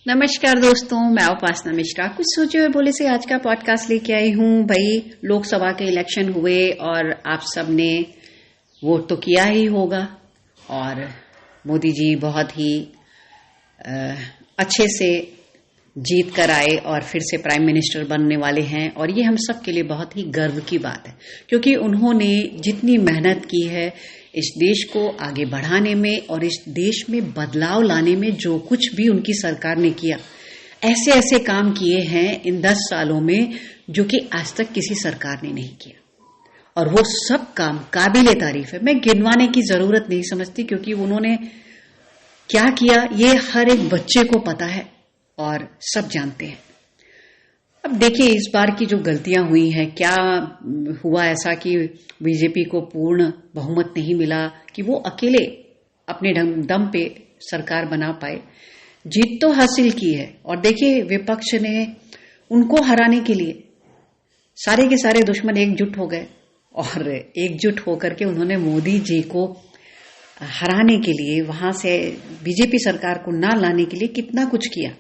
नमस्कार दोस्तों, मैं उपासना मिश्रा कुछ सोचे हुए बोले से आज का पॉडकास्ट लेके आई हूँ। भाई, लोकसभा के इलेक्शन हुए और आप सब ने वोट तो किया ही होगा और मोदी जी बहुत ही अच्छे से जीत कर आए और फिर से प्राइम मिनिस्टर बनने वाले हैं। और ये हम सब के लिए बहुत ही गर्व की बात है, क्योंकि उन्होंने जितनी मेहनत की है इस देश को आगे बढ़ाने में और इस देश में बदलाव लाने में, जो कुछ भी उनकी सरकार ने किया, ऐसे ऐसे काम किए हैं इन 10 सालों में जो कि आज तक किसी सरकार ने नहीं किया। और वो सब काम काबिले तारीफ है। मैं गिनवाने की जरूरत नहीं समझती, क्योंकि उन्होंने क्या किया ये हर एक बच्चे को पता है और सब जानते हैं। अब देखिए, इस बार की जो गलतियां हुई हैं, क्या हुआ ऐसा कि बीजेपी को पूर्ण बहुमत नहीं मिला कि वो अकेले अपने दम पे सरकार बना पाए। जीत तो हासिल की है और देखिए, विपक्ष ने उनको हराने के लिए सारे के सारे दुश्मन एकजुट हो गए और एकजुट होकर के उन्होंने मोदी जी को हराने के लिए, वहां से बीजेपी सरकार को ना लाने के लिए कितना कुछ किया।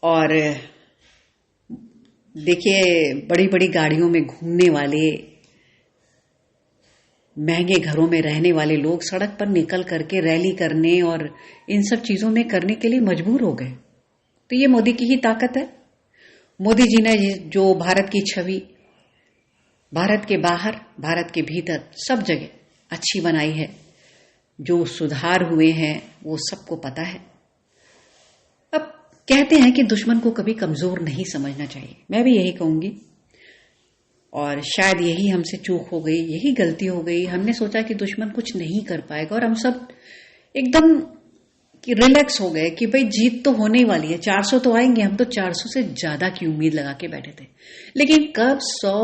और देखिए, बड़ी बड़ी गाड़ियों में घूमने वाले, महंगे घरों में रहने वाले लोग सड़क पर निकल करके रैली करने और इन सब चीजों में करने के लिए मजबूर हो गए। तो ये मोदी की ही ताकत है। मोदी जी ने जो भारत की छवि भारत के बाहर, भारत के भीतर सब जगह अच्छी बनाई है, जो सुधार हुए हैं वो सबको पता है। अब कहते हैं कि दुश्मन को कभी कमजोर नहीं समझना चाहिए, मैं भी यही कहूंगी। और शायद यही हमसे चूक हो गई, यही गलती हो गई। हमने सोचा कि दुश्मन कुछ नहीं कर पाएगा और हम सब एकदम रिलैक्स हो गए कि भाई जीत तो होने ही वाली है, 400 तो आएंगे। हम तो 400 से ज्यादा की उम्मीद लगा के बैठे थे। लेकिन कब 100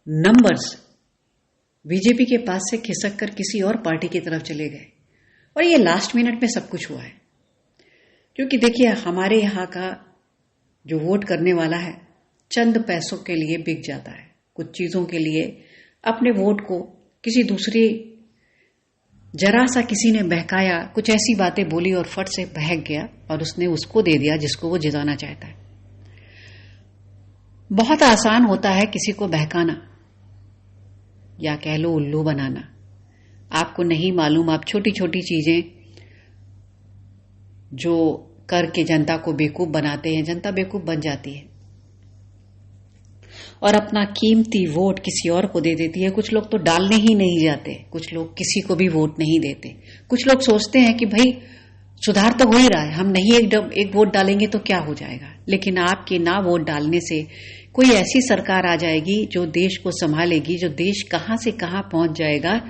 नंबर्स बीजेपी के पास से खिसक कर किसी और पार्टी की तरफ चले गए और ये लास्ट मिनट में सब कुछ हुआ है। क्योंकि देखिए, हमारे यहाँ का जो वोट करने वाला है चंद पैसों के लिए बिक जाता है, कुछ चीजों के लिए अपने वोट को किसी दूसरी, जरा सा किसी ने बहकाया, कुछ ऐसी बातें बोली और फट से बहक गया और उसने उसको दे दिया जिसको वो जिताना चाहता है। बहुत आसान होता है किसी को बहकाना या कह लो उल्लू बनाना। आपको नहीं मालूम, आप छोटी छोटी चीजें जो करके जनता को बेवकूफ बनाते हैं, जनता बेवकूफ बन जाती है और अपना कीमती वोट किसी और को दे देती है। कुछ लोग तो डालने ही नहीं जाते, कुछ लोग किसी को भी वोट नहीं देते। कुछ लोग सोचते हैं कि भाई सुधार तो हो ही रहा है, हम नहीं एक वोट डालेंगे तो क्या हो जाएगा। लेकिन आपके ना वोट डालने से कोई ऐसी सरकार आ जाएगी जो देश को संभालेगी, जो देश कहां से कहां पहुंच जाएगा।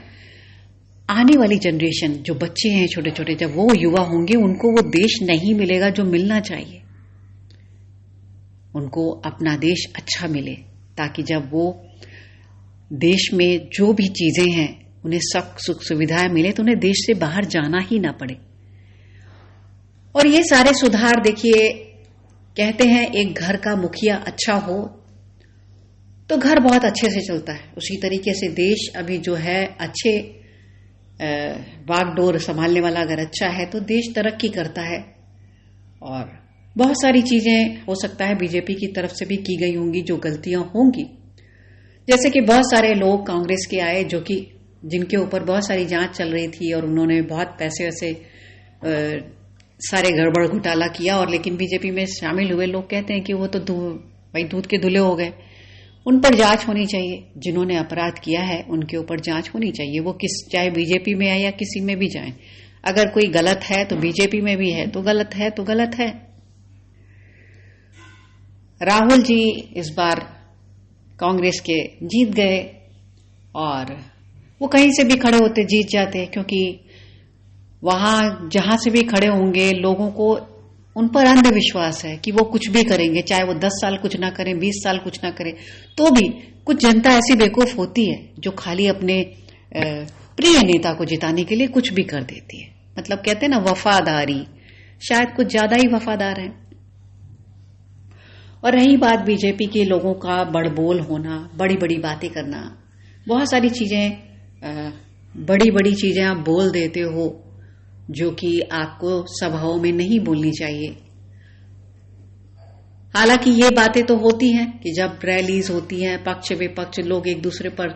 आने वाली जनरेशन, जो बच्चे हैं छोटे छोटे, जब वो युवा होंगे, उनको वो देश नहीं मिलेगा जो मिलना चाहिए। उनको अपना देश अच्छा मिले, ताकि जब वो देश में जो भी चीजें हैं उन्हें सब सुख सुविधाएं मिले तो उन्हें देश से बाहर जाना ही ना पड़े। और ये सारे सुधार, देखिए, कहते हैं एक घर का मुखिया अच्छा हो तो घर बहुत अच्छे से चलता है। उसी तरीके से देश अभी जो है अच्छे बागडोर संभालने वाला अगर अच्छा है तो देश तरक्की करता है। और बहुत सारी चीजें हो सकता है बीजेपी की तरफ से भी की गई होंगी जो गलतियां होंगी। जैसे कि बहुत सारे लोग कांग्रेस के आए जो कि जिनके ऊपर बहुत सारी जांच चल रही थी और उन्होंने बहुत पैसे वैसे सारे गड़बड़ घोटाला किया, और लेकिन बीजेपी में शामिल हुए लोग कहते हैं कि वो तो भाई दूध के धुले हो गए। उन पर जांच होनी चाहिए, जिन्होंने अपराध किया है उनके ऊपर जांच होनी चाहिए। वो चाहे बीजेपी में आए या किसी में भी जाए, अगर कोई गलत है तो बीजेपी में भी है तो गलत है तो गलत है। राहुल जी इस बार कांग्रेस के जीत गए और वो कहीं से भी खड़े होते जीत जाते, क्योंकि वहां जहां से भी खड़े होंगे लोगों को उन पर अंधविश्वास है कि वो कुछ भी करेंगे, चाहे वो 10 साल कुछ ना करें, 20 साल कुछ ना करें, तो भी कुछ जनता ऐसी बेवकूफ होती है जो खाली अपने प्रिय नेता को जिताने के लिए कुछ भी कर देती है। मतलब कहते हैं ना, वफादारी, शायद कुछ ज्यादा ही वफादार है। और रही बात बीजेपी के लोगों का बड़बोल होना, बड़ी बड़ी बातें करना, बहुत सारी चीजें, बड़ी बड़ी चीजें आप बोल देते हो जो कि आपको सभाओं में नहीं बोलनी चाहिए। हालांकि ये बातें तो होती हैं कि जब रैलीज होती हैं, पक्ष विपक्ष लोग एक दूसरे पर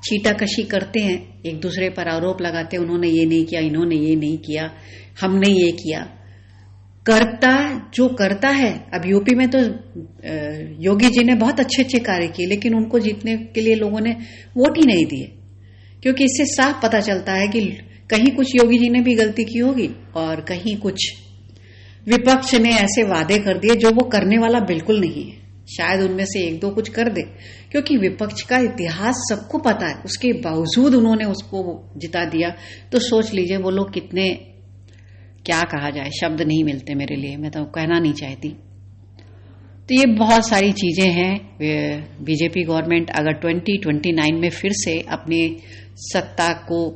छीटाकशी करते हैं, एक दूसरे पर आरोप लगाते हैं, उन्होंने ये नहीं किया, इन्होंने ये नहीं किया, हमने ये किया। जो करता है, अब यूपी में तो योगी जी ने बहुत अच्छे अच्छे कार्य किए, लेकिन उनको जीतने के लिए लोगों ने वोट ही नहीं दिए, क्योंकि इससे साफ पता चलता है कि कहीं कुछ योगी जी ने भी गलती की होगी और कहीं कुछ विपक्ष ने ऐसे वादे कर दिए जो वो करने वाला बिल्कुल नहीं है। शायद उनमें से एक दो कुछ कर दे, क्योंकि विपक्ष का इतिहास सबको पता है, उसके बावजूद उन्होंने उसको जिता दिया। तो सोच लीजिए वो लोग कितने, क्या कहा जाए, शब्द नहीं मिलते मेरे लिए, मैं तो कहना नहीं चाहती। तो ये बहुत सारी चीजें हैं। बीजेपी गवर्नमेंट अगर 2029 में फिर से अपनी सत्ता को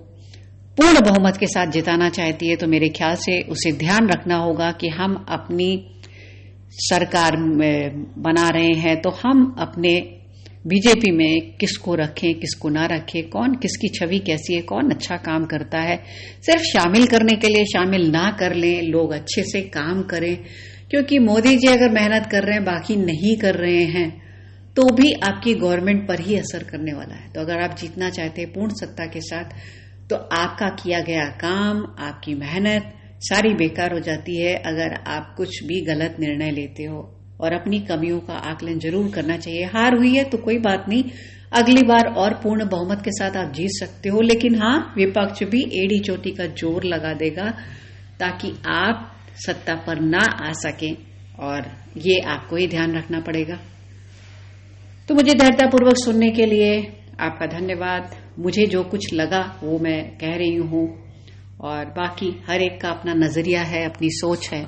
पूर्ण बहुमत के साथ जिताना चाहती है, तो मेरे ख्याल से उसे ध्यान रखना होगा कि हम अपनी सरकार बना रहे हैं तो हम अपने बीजेपी में किसको रखें, किसको ना रखें, कौन किसकी छवि कैसी है, कौन अच्छा काम करता है। सिर्फ शामिल करने के लिए शामिल ना कर लें, लोग अच्छे से काम करें, क्योंकि मोदी जी अगर मेहनत कर रहे हैं, बाकी नहीं कर रहे हैं, तो भी आपकी गवर्नमेंट पर ही असर करने वाला है। तो अगर आप जीतना चाहते हैं पूर्ण सत्ता के साथ, तो आपका किया गया काम, आपकी मेहनत सारी बेकार हो जाती है अगर आप कुछ भी गलत निर्णय लेते हो। और अपनी कमियों का आकलन जरूर करना चाहिए। हार हुई है तो कोई बात नहीं, अगली बार और पूर्ण बहुमत के साथ आप जीत सकते हो, लेकिन हाँ, विपक्ष भी एड़ी चोटी का जोर लगा देगा ताकि आप सत्ता पर ना आ सकें, और ये आपको ही ध्यान रखना पड़ेगा। तो मुझे धैर्यतापूर्वक सुनने के लिए आपका धन्यवाद। मुझे जो कुछ लगा वो मैं कह रही हूं, और बाकी हर एक का अपना नजरिया है, अपनी सोच है।